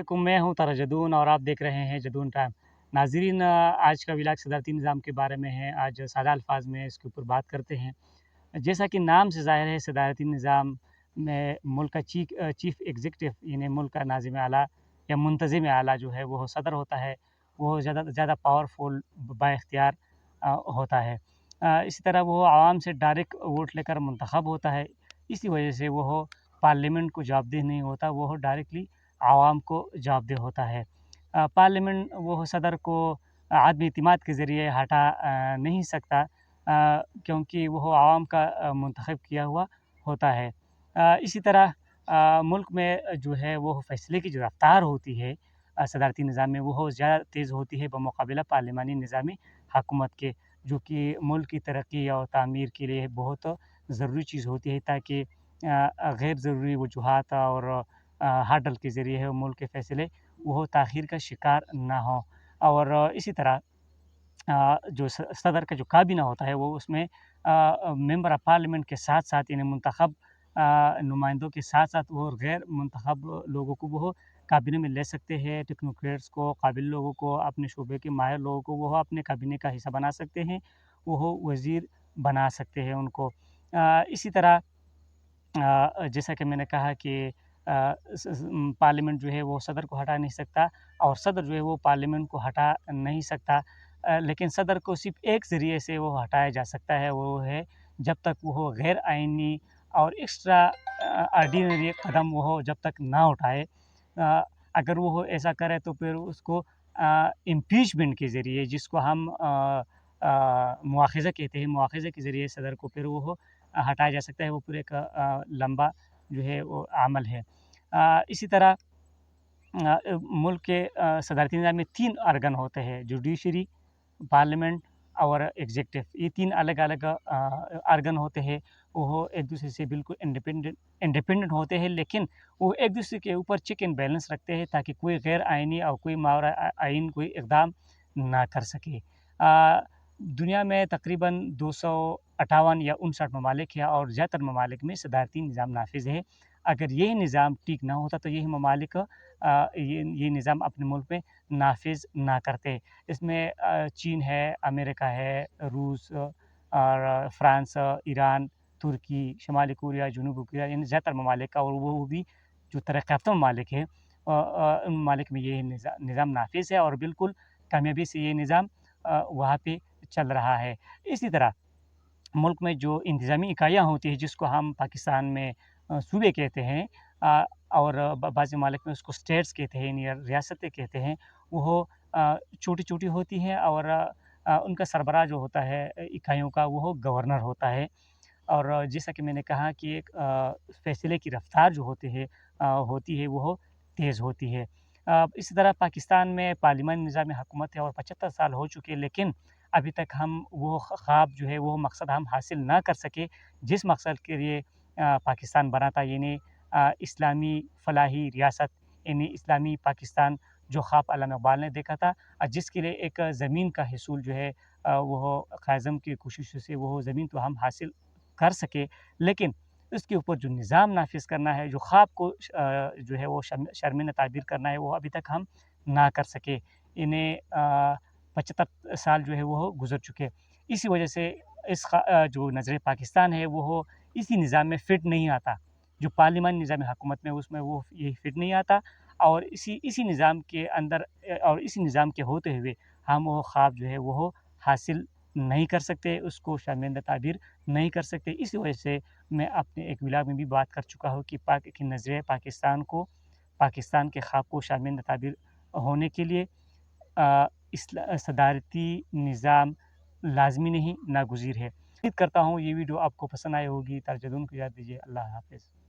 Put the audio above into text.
वालेकुम, मैं हूँ तारा जदून और आप देख रहे हैं जदून टाइम। नाज़रीन, आज का व्लॉग सदारती निज़ाम के बारे में है। आज सादा अल्फाज में इसके ऊपर बात करते हैं। जैसा कि नाम से ज़ाहिर है, सदारती निज़ाम में मुल्क का चीफ़ एग्ज़ीक्यूटिव यानी मुल्क का नाज़िम आला या मुंतज़िम आला जो है वो सदर होता है। वो ज़्यादा से ज़्यादा पावरफुल बाइख्तियार होता है। इसी तरह वो आवाम से डायरेक्ट वोट लेकर मुंतखब होता है। इसी वजह से वो पार्लियामेंट को जवाबदेह नहीं होता, वो डायरेक्टली आवाम को जवाबदेह होता है। पार्लियामेंट वो सदर को आदमी इतिमाद के ज़रिए हटा नहीं सकता, क्योंकि वो आवाम का मुंतखब किया हुआ होता है। इसी तरह मुल्क में जो है वो फ़ैसले की जो रफ़्तार होती है सदारती निज़ाम में, वो ज़्यादा तेज़ होती है बमुक़ाबिला पार्लिमानी निज़ामी हकूमत के, जो कि मुल्क की तरक्की और तामीर के लिए बहुत ज़रूरी चीज़ होती है, ताकि गैर ज़रूरी वजूहात और हर्डल के ज़रिए है मुल्क के फ़ैसले वो ताख़ीर का शिकार ना हों। और इसी तरह जो सदर का जो काबीना होता है वो उसमें मेंबर ऑफ़ पार्लियामेंट के साथ-साथ यानी मुंतखब नुमाइंदों के साथ-साथ वो गैर मुंतखब लोगों को वो काबीने में ले सकते हैं। टेक्नोक्रेट्स को, काबिल लोगों को, अपने शोबे के माहिर लोगों को वो अपने काबीने का हिस्सा बना सकते हैं। वो वज़ीर बना सकते हैं उनको। इसी तरह जैसा कि मैंने कहा कि पार्लियामेंट जो है वो सदर को हटा नहीं सकता और सदर जो है वो पार्लियामेंट को हटा नहीं सकता। लेकिन सदर को सिर्फ़ एक ज़रिए से वो हटाया जा सकता है, वो है जब तक वो गैर आइनी और एक्स्ट्रा ऑर्डिनरी कदम वो जब तक ना उठाए। अगर वो ऐसा करे तो फिर उसको इम्पीचमेंट के ज़रिए, जिसको हम मुआख़ज़ा कहते हैं, मुआख़ज़े के ज़रिए सदर को फिर वो हटाया जा सकता है। वो पूरे एक लंबा जो है वो अमल है। इसी तरह मुल्क के सदारती निज़ाम में 3 ऑर्गन होते हैं, जुडिशरी, पार्लियामेंट और एग्ज़ीक्यूटिव। ये 3 अलग-अलग ऑर्गन होते हैं। वो एक-दूसरे से बिल्कुल इंडिपेंडेंट होते हैं, लेकिन वो एक-दूसरे के ऊपर चेक एंड बैलेंस रखते हैं, ताकि कोई गैर आइनी और कोई मावरा आइन कोई इक़दाम ना कर सके। दुनिया में तकरीबन 258 या 59 ममालिक हैं और ज़्यादातर ममालिक में सदारती निज़ाम नाफ़िज़ है। अगर ये निज़ाम ठीक ना होता तो यही ममालिक ये निज़ाम अपने मुल्क में नाफ़िज़ ना करते। इसमें चीन है, अमेरिका है, रूस और फ्रांस, ईरान, तुर्की, शुमाली कोरिया, जनूबी कोरिया, यानी ज़्यादातर ममालिक का, और वो भी जो तरक्की याफ़्ता ममालिक हैं उन ममालिक में ये निज़ाम नाफ़िज़ है और बिल्कुल कामयाबी से ये निज़ाम वहाँ पे चल रहा है। इसी तरह मुल्क में जो इंतज़ामी इकाइयाँ होती हैं, जिसको हम पाकिस्तान में सूबे कहते हैं, और बाज़ ममालिक में उसको स्टेट्स कहते हैं या रियासतें कहते हैं। वो छोटी-छोटी होती हैं और उनका सरबराह जो होता है इकाइयों का, वो गवर्नर होता है। और जैसा कि मैंने कहा कि एक फ़ैसले की रफ़्तार जो होती है वो तेज़ होती है। इसी तरह पाकिस्तान में पार्लिमानी निज़ाम हुकूमत है और 75 साल हो चुके हैं, लेकिन अभी तक हम वो ख़्वाब जो है वो मकसद हम हासिल ना कर सके, जिस मकसद के लिए पाकिस्तान बना था, यानी इस्लामी फ़लाही रियासत, यानी इस्लामी पाकिस्तान, जो ख़्वाब अल्लामा इक़बाल ने देखा था, जिसके लिए एक ज़मीन का हिसूल जो है वो क़ाइज़म की कोशिशों से वो ज़मीन तो हम हासिल कर सके, लेकिन उसके ऊपर जो निज़ाम नाफ़िज़ करना है, जो ख़्वाब को जो है वो शर्मिन ताबीर करना है, वो अभी तक हम ना कर सके। इन्हें 75 साल जो है वो गुज़र चुके। इसी वजह से जो नज़र पाकिस्तान है वो इसी निज़ाम में फ़िट नहीं आता। जो पार्लिमानी निज़ाम हुकूमत में उसमें वो ये फ़िट नहीं आता, और इसी निज़ाम के अंदर और इसी निज़ाम के होते हुए हम वो ख़्वाब जो है वो हासिल नहीं कर सकते, उसको शर्मिंदा ताबीर नहीं कर सकते। इसी वजह से मैं अपने एक व्लॉग में भी बात कर चुका हूँ कि नज़रिए पाकिस्तान के ख़्वाब को शर्मिंदा ताबीर होने के लिए सदारती निज़ाम लाज़मी नहीं, नागुज़ीर है। उम्मीद करता हूँ ये वीडियो आपको पसंद आई होगी। तर्जुमन को इजाज़त दीजिए। अल्लाह हाफ़िज़।